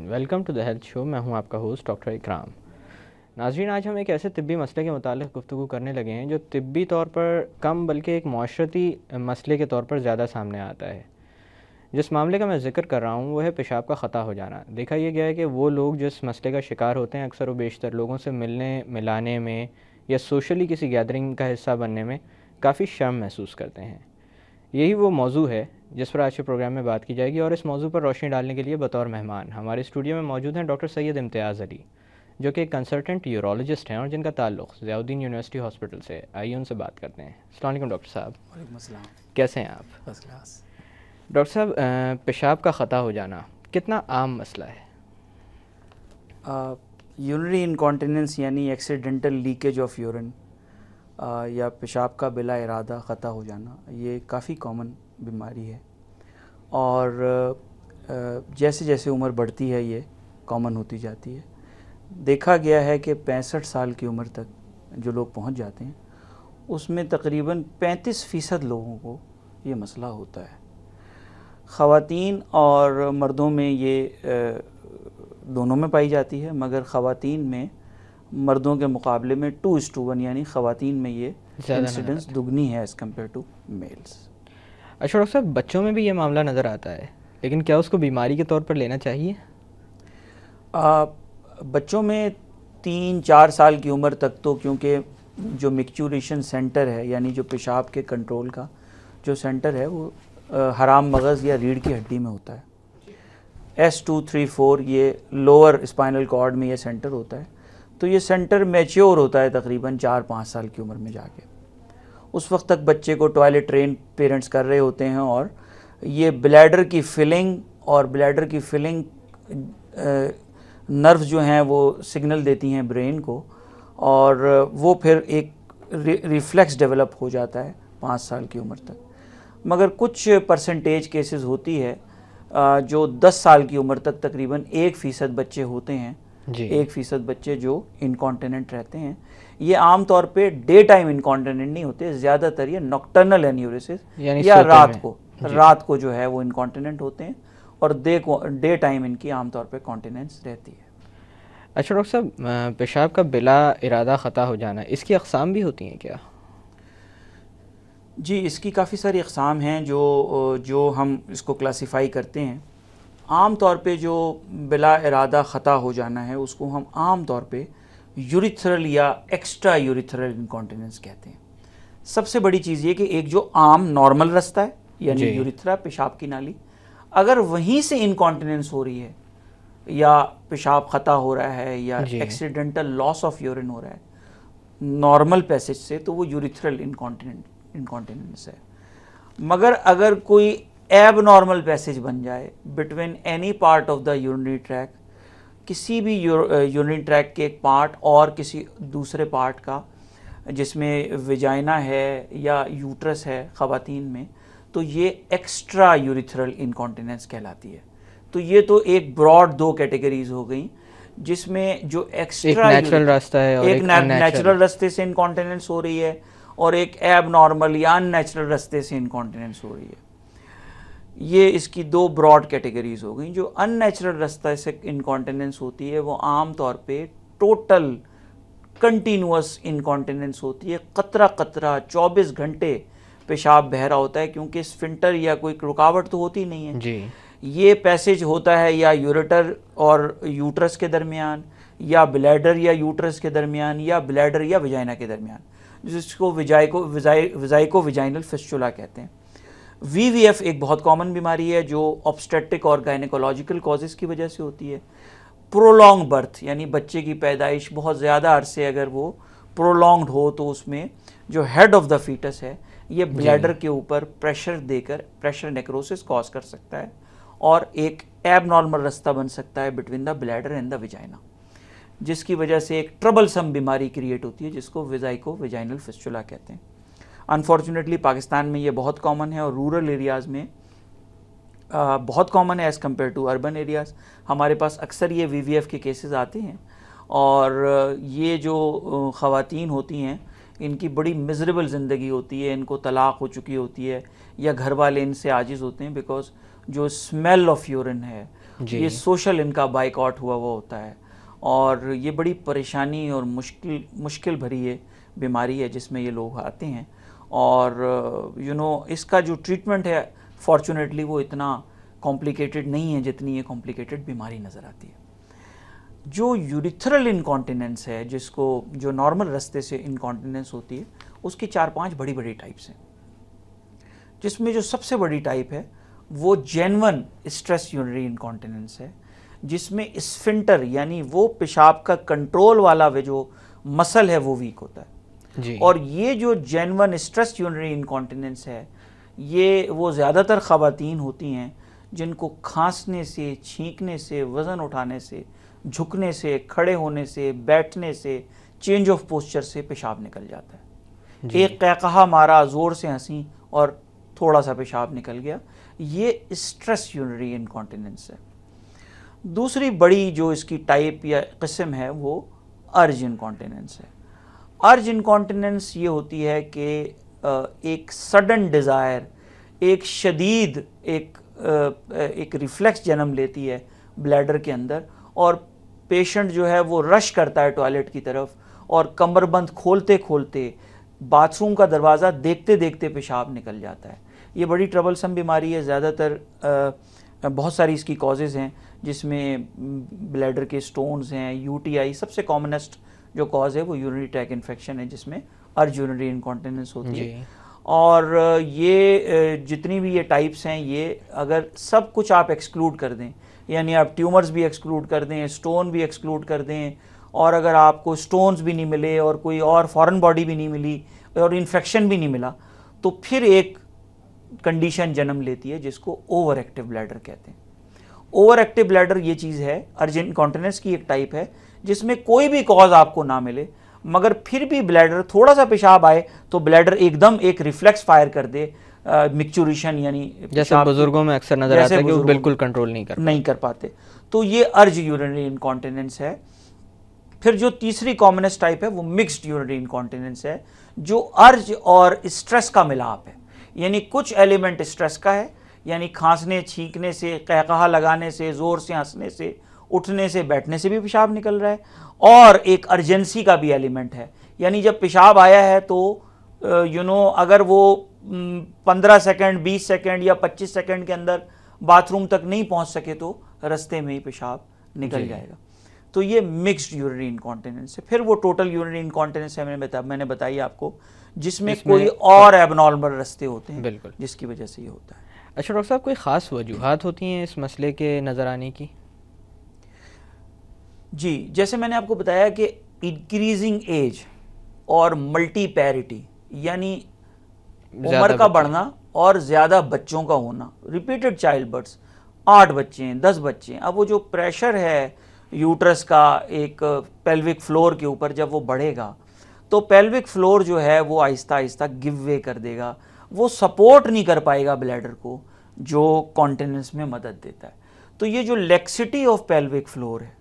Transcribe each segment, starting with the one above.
Welcome to the health show. मैं हूं आपका होस्ट डॉक्टर इकराम। नाज़रीन, आज हम एक ऐसे तिब्बी मसले के मुतालिक गुफ्तगू करने लगे हैं जो तिब्बी तौर पर कम बल्कि एक माशरती मसले के तौर पर ज़्यादा सामने आता है। जिस मामले का मैं ज़िक्र कर रहा हूं वो है पेशाब का ख़ता हो जाना। देखा यह गया है कि वो लोग जिस मसले का शिकार होते हैं अक्सर व बेशतर लोगों से मिलने मिलाने में या सोशली किसी गैदरिंग का हिस्सा बनने में काफ़ी शर्म महसूस करते हैं। यही वो मौजू है जिस पर आज के प्रोग्राम में बात की जाएगी, और इस मौजू पर रोशनी डालने के लिए बतौर मेहमान हमारे स्टूडियो में मौजूद हैं डॉक्टर सैयद इम्तियाज़ अली, जो कि एक कंसल्टेंट यूरोलॉजिस्ट हैं और जिनका ताल्लुक़ ज़ियाउद्दीन यूनिवर्सिटी हॉस्पिटल से। आइए उनसे बात करते हैं। अस्सलाम वालेकुम डॉक्टर साहब। वालेकुम अस्सलाम। कैसे हैं आप? First class. डॉक्टर साहब, पेशाब का ख़ता हो जाना कितना आम मसला है? यूरिनरी इनकॉन्टिनेंस यानी एक्सीडेंटल लीकेज ऑफ यूरिन या पेशाब का बिला इरादा ख़ता हो जाना, ये काफ़ी कॉमन बीमारी है और जैसे जैसे उम्र बढ़ती है ये कॉमन होती जाती है। देखा गया है कि 65 साल की उम्र तक जो लोग पहुंच जाते हैं उसमें तकरीबन 35% लोगों को ये मसला होता है। ख़वातीन और मर्दों में ये दोनों में पाई जाती है, मगर ख़वातीन में मर्दों के मुकाबले में 2:1 यानी ख़वातीन में ये इंसिडेंस दुगनी है एज़ कम्पेयर टू मेल्स। अच्छा डॉक्टर साहब, बच्चों में भी ये मामला नज़र आता है, लेकिन क्या उसको बीमारी के तौर पर लेना चाहिए? बच्चों में 3-4 साल की उम्र तक तो, क्योंकि जो मिक्चुरेशन सेंटर है यानी जो पेशाब के कंट्रोल का जो सेंटर है वो हराम मगज़ या रीढ़ की हड्डी में होता है। S2, 3, 4 ये लोअर स्पाइनल कॉर्ड में ये सेंटर होता है। तो ये सेंटर मैच्योर होता है तकरीबन 4-5 साल की उम्र में जाके। उस वक्त तक बच्चे को टॉयलेट ट्रेन पेरेंट्स कर रहे होते हैं और ये ब्लैडर की फिलिंग नर्व जो हैं वो सिग्नल देती हैं ब्रेन को, और वो फिर एक रिफ्लेक्स डेवलप हो जाता है 5 साल की उम्र तक। मगर कुछ परसेंटेज केसेस होती है जो 10 साल की उम्र तक तकरीबन 1% बच्चे होते हैं, 1% बच्चे जो इनकॉन्टिनेंट रहते हैं। ये आम तौर पे डे टाइम इनकॉन्टिनेंट नहीं होते, ज़्यादातर ये नॉक्टर्नल एन्यूरिसिस या रात को जो है वो इनकॉन्टिनेंट होते हैं, और डे टाइम इनकी आम तौर पे कॉन्टिनेंस रहती है। अच्छा डॉक्टर साहब, पेशाब का बिला इरादा ख़ता हो जाना, इसकी अक़साम भी होती हैं क्या? जी, इसकी काफ़ी सारी अक़साम हैं जो हम इसको क्लासिफाई करते हैं। आम तौर पे जो बिला इरादा ख़ता हो जाना है उसको हम आम तौर पे यूरिथ्रल या एक्स्ट्रा यूरिथ्रल इनकॉन्टिनेंस कहते हैं। सबसे बड़ी चीज़ ये कि एक जो आम नॉर्मल रास्ता है यानी यूरिथ्रा, पेशाब की नाली, अगर वहीं से इनकॉन्टिनेंस हो रही है या पेशाब ख़ता हो रहा है या एक्सीडेंटल लॉस ऑफ यूरिन हो रहा है नॉर्मल पैसेज से, तो वो यूरिथ्रल इनकॉन्टिनेंस है। मगर अगर कोई एब नॉर्मल पैसेज बन जाए between any part of the urinary track, किसी भी यूरिनरी ट्रैक के एक पार्ट और किसी दूसरे पार्ट का, जिसमें विजाइना है या यूट्रस है ख़वातीन में, तो ये एक्स्ट्रा यूरिथ्रल इनकॉन्टिनेंस कहलाती है। तो ये तो एक ब्रॉड 2 कैटेगरीज हो गई, जिसमें जो एक्स्ट्रा नेचुरल रास्ता है और एक नेचुरल रास्ते से इनकॉन्टिनेंस हो रही है, और एक एब नॉर्मल या अननेचुरल रास्ते से इनकॉन्टिनेंस हो रही है। ये इसकी 2 ब्रॉड कैटेगरीज हो गई। जो अननेचुरल रास्ते से इनकॉन्टिनेंस होती है वो आम तौर पे टोटल कंटिन्यूअस इनकॉन्टिनेंस होती है। कतरा 24 घंटे पेशाब बह रहा होता है, क्योंकि स्फिंक्टर या कोई रुकावट तो होती नहीं है जी। ये पैसेज होता है या यूरेटर और यूट्रस के दरमियान, या ब्लैडर या यूट्रस के दरमियान, या ब्लैडर या विजाइना के दरमियान, जिसको विजाइको विजाइनल फिस्टुला कहते हैं। VVF एक बहुत कॉमन बीमारी है जो ऑब्स्टेट्रिक और गायनेकोलॉजिकल कॉजेज़ की वजह से होती है। प्रोलॉन्ग बर्थ यानी बच्चे की पैदाइश बहुत ज़्यादा अरसे अगर वो प्रोलॉन्ग्ड हो तो उसमें जो हेड ऑफ द फीटस है ये ब्लैडर के ऊपर प्रेशर देकर प्रेशर नेक्रोसिस कॉज कर सकता है, और एक एबनॉर्मल रास्ता बन सकता है between the bladder and the vagina, जिसकी वजह से एक ट्रबलसम बीमारी क्रिएट होती है जिसको विजाइको विजाइनल फिस्टुला कहते हैं। अनफॉर्चुनेटली पाकिस्तान में ये बहुत कॉमन है और रूरल एरियाज़ में बहुत कॉमन है as compare to urban areas. हमारे पास अक्सर ये VVF के केसेस आते हैं, और ये जो ख़वातीन होती हैं इनकी बड़ी मिज़रेबल ज़िंदगी होती है, इनको तलाक़ हो चुकी होती है या घर वाले इनसे आजिज़ होते हैं, बिकॉज जो स्मेल ऑफ यूरिन है ये सोशल इनका बाइकआउट हुआ हुआ होता है, और ये बड़ी परेशानी और मुश्किल भरी ये बीमारी है जिसमें ये लोग आते हैं। और इसका जो ट्रीटमेंट है फॉर्चुनेटली वो इतना कॉम्प्लिकेटेड नहीं है जितनी ये कॉम्प्लिकेटेड बीमारी नज़र आती है। जो यूरिथ्रल इनकॉन्टिनेंस है, जो नॉर्मल रास्ते से इनकॉन्टिनेंस होती है, उसकी 4-5 बड़ी बड़ी टाइप्स हैं, जिसमें जो सबसे बड़ी टाइप है वो जेन्युइन स्ट्रेस यूरिनरी इनकॉन्टिनेंस है, जिसमें स्फिंक्टर यानी वो पेशाब का कंट्रोल वाला जो मसल है वो वीक होता है जी। और ये जो जेन्युइन स्ट्रेस यूरिनरी इनकॉन्टिनेंस है, ये वो ज़्यादातर ख़वातीन होती हैं जिनको खांसने से, छींकने से, वज़न उठाने से, झुकने से, खड़े होने से, बैठने से, चेंज ऑफ पोस्चर से पेशाब निकल जाता है। एक कहकहा मारा, ज़ोर से हंसी और थोड़ा सा पेशाब निकल गया, ये स्ट्रेस यूरिनरी इनकॉन्टिनेंस है। दूसरी बड़ी जो इसकी टाइप या किस्म है वो अर्ज इनकॉन्टिनेंस है। अर्ज इनकॉन्टिनेंस ये होती है कि एक सडन डिज़ायर, एक शदीद एक रिफ्लेक्स जन्म लेती है ब्लैडर के अंदर, और पेशेंट जो है वो रश करता है टॉयलेट की तरफ, और कमरबंद खोलते खोलते, बाथरूम का दरवाज़ा देखते देखते पेशाब निकल जाता है। ये बड़ी ट्रबलसम बीमारी है। ज़्यादातर बहुत सारी इसकी कॉजेज़ हैं, जिसमें ब्लैडर के स्टोन्स हैं, यूटीआई सबसे कॉमनेस्ट जो कॉज है वो यूरिनरी ट्रैक इन्फेक्शन है, जिसमें अर्ज यूरिनरी इनकॉन्टिनेंस होती है। और ये जितनी भी ये टाइप्स हैं, ये अगर सब कुछ आप एक्सक्लूड कर दें, यानी आप ट्यूमर्स भी एक्सक्लूड कर दें, स्टोन भी एक्सक्लूड कर दें, और अगर आपको स्टोन्स भी नहीं मिले और कोई और फॉरेन बॉडी भी नहीं मिली और इन्फेक्शन भी नहीं मिला, तो फिर एक कंडीशन जन्म लेती है जिसको ओवर एक्टिव ब्लैडर कहते हैं। ओवर एक्टिव ब्लैडर ये चीज़ है, अर्ज इनकॉन्टिनेंस की एक टाइप है, जिसमें कोई भी कॉज आपको ना मिले मगर फिर भी ब्लैडर थोड़ा सा पेशाब आए तो ब्लैडर एकदम एक रिफ्लेक्स फायर कर दे, मिक्चुरेशन यानी जैसे बुजुर्गों में अक्सर नजर आता है कि वो बिल्कुल कंट्रोल नहीं कर पाते। तो ये अर्ज यूरिनरी इनकॉन्टिनेंस है। फिर जो तीसरी कॉमनेस्ट टाइप है वो मिक्स्ड यूरिनरी इनकॉन्टिनेंस है, जो अर्ज और स्ट्रेस का मिलाप है, यानी कुछ एलिमेंट स्ट्रेस का है, यानी खांसने, छींकने से, कहकहा लगाने से, ज़ोर से हंसने से, उठने से, बैठने से भी पेशाब निकल रहा है, और एक अर्जेंसी का भी एलिमेंट है, यानी जब पेशाब आया है तो अगर वो 15 सेकंड, 20 सेकंड या 25 सेकंड के अंदर बाथरूम तक नहीं पहुंच सके तो रास्ते में ही पेशाब निकल जाएगा। तो ये मिक्स्ड यूरिनरी इनकॉन्टिनेंस है। फिर वो टोटल यूरिनरी इनकॉन्टिनेंस है, मैंने बताई आपको, जिसमें कोई और एबनॉर्मल रास्ते होते हैं जिसकी वजह से ये होता है। अच्छा डॉक्टर साहब, कोई ख़ास वजूहात होती हैं इस मसले के नज़र आने की? जी, जैसे मैंने आपको बताया कि इंक्रीजिंग एज और मल्टीपैरिटी यानी उम्र का बढ़ना और ज़्यादा बच्चों का होना, रिपीटेड चाइल्ड बर्थ्स, 8 बच्चे हैं, 10 बच्चे हैं, अब वो जो प्रेशर है यूट्रस का एक पेल्विक फ्लोर के ऊपर, जब वो बढ़ेगा तो पेल्विक फ्लोर जो है वो आहिस्ता आहिस्ता गिव वे कर देगा, वो सपोर्ट नहीं कर पाएगा ब्लैडर को, जो कॉन्टिनेंस में मदद देता है। तो ये जो लेक्सिटी ऑफ पेल्विक फ्लोर है,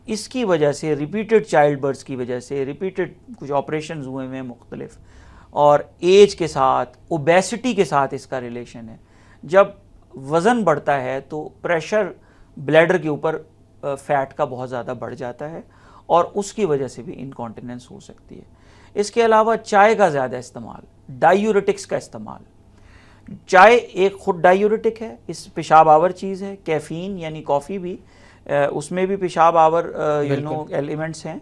इसकी वजह से, रिपीटेड चाइल्ड बर्थ्स की वजह से, रिपीटेड कुछ ऑपरेशंस हुए हैं मुख्तलिफ, और एज के साथ, ओबेसिटी के साथ इसका रिलेशन है। जब वज़न बढ़ता है तो प्रेशर ब्लैडर के ऊपर फैट का बहुत ज़्यादा बढ़ जाता है, और उसकी वजह से भी इनकॉन्टिनेंस हो सकती है। इसके अलावा चाय का ज़्यादा इस्तेमाल, डायूरेटिक्स का इस्तेमाल। चाय एक खुद डायूरेटिक है, इस पेशाब आवर चीज़ है। कैफ़ीन यानी कॉफ़ी भी, उसमें भी पेशाब आवर एलिमेंट्स हैं।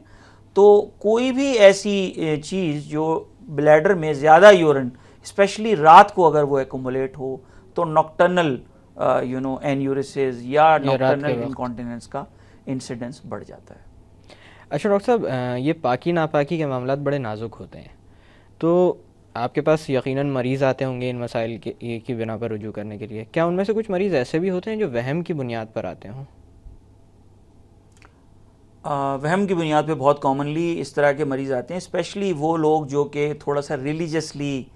तो कोई भी ऐसी चीज़ जो ब्लैडर में ज़्यादा यूरिन, स्पेशली रात को अगर वो एक्युमुलेट हो, तो नॉक्टर्नल एन्यूरिसिस या नॉक्टर्नल इनकॉन्टिनेंस का इंसिडेंस बढ़ जाता है। अच्छा डॉक्टर साहब, ये पाकी नापाकी के मामलात बड़े नाजुक होते हैं, तो आपके पास यकीनन मरीज़ आते होंगे इन मसाइल की बिना पर रुजू करने के लिए। क्या उनमें से कुछ मरीज़ ऐसे भी होते हैं जो वहम की बुनियाद पर आते हों? वहम की बुनियाद पे बहुत कॉमनली इस तरह के मरीज़ आते हैं, स्पेशली वो लोग जो कि थोड़ा सा रिलीजियसली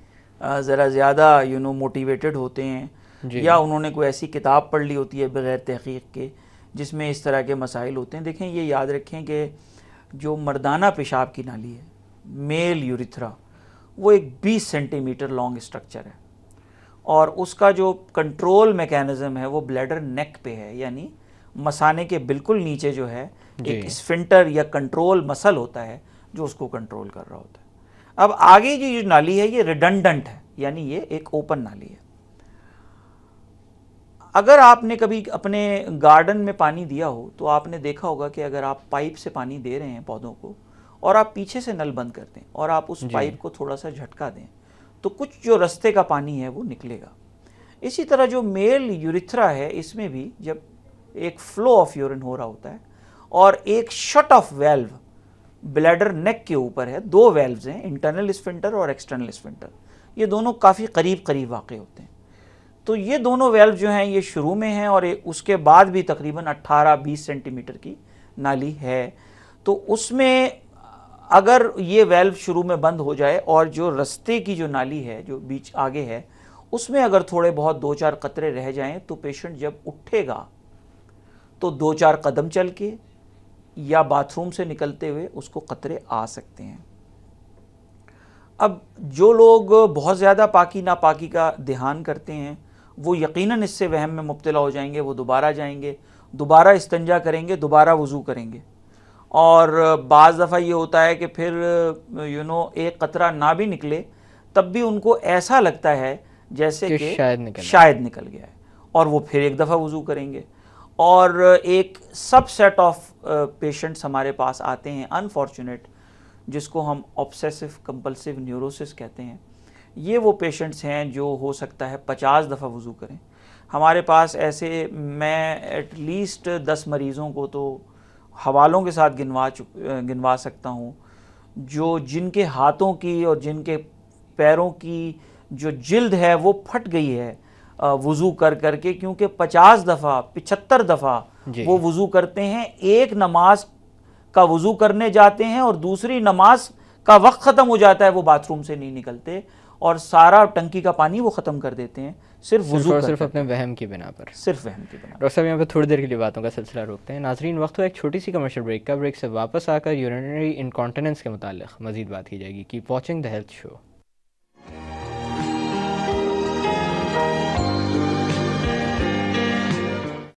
ज़रा ज़्यादा मोटिवेटेड होते हैं, या उन्होंने कोई ऐसी किताब पढ़ ली होती है बग़ैर तहक़ीक़ के जिसमें इस तरह के मसाइल होते हैं। देखें, ये याद रखें कि जो मर्दाना पेशाब की नाली है, मेल यूरिथ्रा, वो एक 20 सेंटीमीटर लॉन्ग स्ट्रक्चर है, और उसका जो कंट्रोल मैकेनिज़्म है वो ब्लैडर नेक पे है, यानी मसाने के बिल्कुल नीचे जो है एक स्फिंक्टर या कंट्रोल मसल होता है जो उसको कंट्रोल कर रहा होता है। अब आगे जो नाली है ये रिडंडेंट है, यानी ये एक ओपन नाली है। अगर आपने कभी अपने गार्डन में पानी दिया हो तो आपने देखा होगा कि अगर आप पाइप से पानी दे रहे हैं पौधों को और आप पीछे से नल बंद कर दें और आप उस पाइप को थोड़ा सा झटका दें तो कुछ जो रास्ते का पानी है वो निकलेगा। इसी तरह जो मेल यूरिथ्रा है इसमें भी जब एक फ्लो ऑफ यूरिन हो रहा होता है और एक shut off valve bladder neck के ऊपर है, दो वेल्व्स हैं, इंटरनल स्फिंक्टर और एक्सटर्नल स्फिंक्टर, ये दोनों काफ़ी करीब करीब वाक़ होते हैं। तो ये दोनों वेल्व जो हैं ये शुरू में हैं और उसके बाद भी तकरीबन 18-20 सेंटीमीटर की नाली है। तो उसमें अगर ये वेल्व शुरू में बंद हो जाए और जो रास्ते की जो नाली है जो बीच आगे है उसमें अगर थोड़े बहुत 2-4 कतरे रह जाएं तो पेशेंट जब उठेगा तो 2-4 कदम चल के या बाथरूम से निकलते हुए उसको कतरे आ सकते हैं। अब जो लोग बहुत ज़्यादा पाकी नापाकी का ध्यान करते हैं वो यकीनन इससे वहम में मुब्तला हो जाएंगे, वो दोबारा जाएंगे, दोबारा इस्तिंजा करेंगे, दोबारा वज़ू करेंगे और बाज़ दफ़ा ये होता है कि फिर एक कतरा ना भी निकले तब भी उनको ऐसा लगता है जैसे कि शायद निकल गया है और वो फिर एक दफ़ा वज़ू करेंगे। और एक सबसेट ऑफ पेशेंट्स हमारे पास आते हैं अनफॉर्चुनेट, जिसको हम ऑब्सेसिव कंपल्सिव न्यूरोसिस कहते हैं। ये वो पेशेंट्स हैं जो हो सकता है 50 दफ़ा वज़ू करें। हमारे पास ऐसे मैं एटलीस्ट 10 मरीज़ों को तो हवालों के साथ गिनवा सकता हूँ जो जिनके हाथों की और जिनके पैरों की जो जिल्द है वो फट गई है वज़ू कर करके, क्योंकि 50 दफ़ा 75 दफ़ा वो वज़ू करते हैं, एक नमाज का वज़ू करने जाते हैं और दूसरी नमाज का वक्त ख़त्म हो जाता है वो बाथरूम से नहीं निकलते और सारा टंकी का पानी वो ख़त्म कर देते हैं सिर्फ वज़ू सिर्फ अपने वहम की बिना पर। सिर्फ वहम की बिना। डॉक्टर साहब यहाँ पर थोड़ी देर के लिए बातों का सिलसिला रोकते हैं। नाजरीन, वक्त हुआ एक छोटी सी कमर्शियल ब्रेक का। ब्रेक से वापस आकर यूरिनरी इनकॉन्टिनेंस के मुताल्लिक़ मज़ीद बात की जाएगी। Keep watching the health show.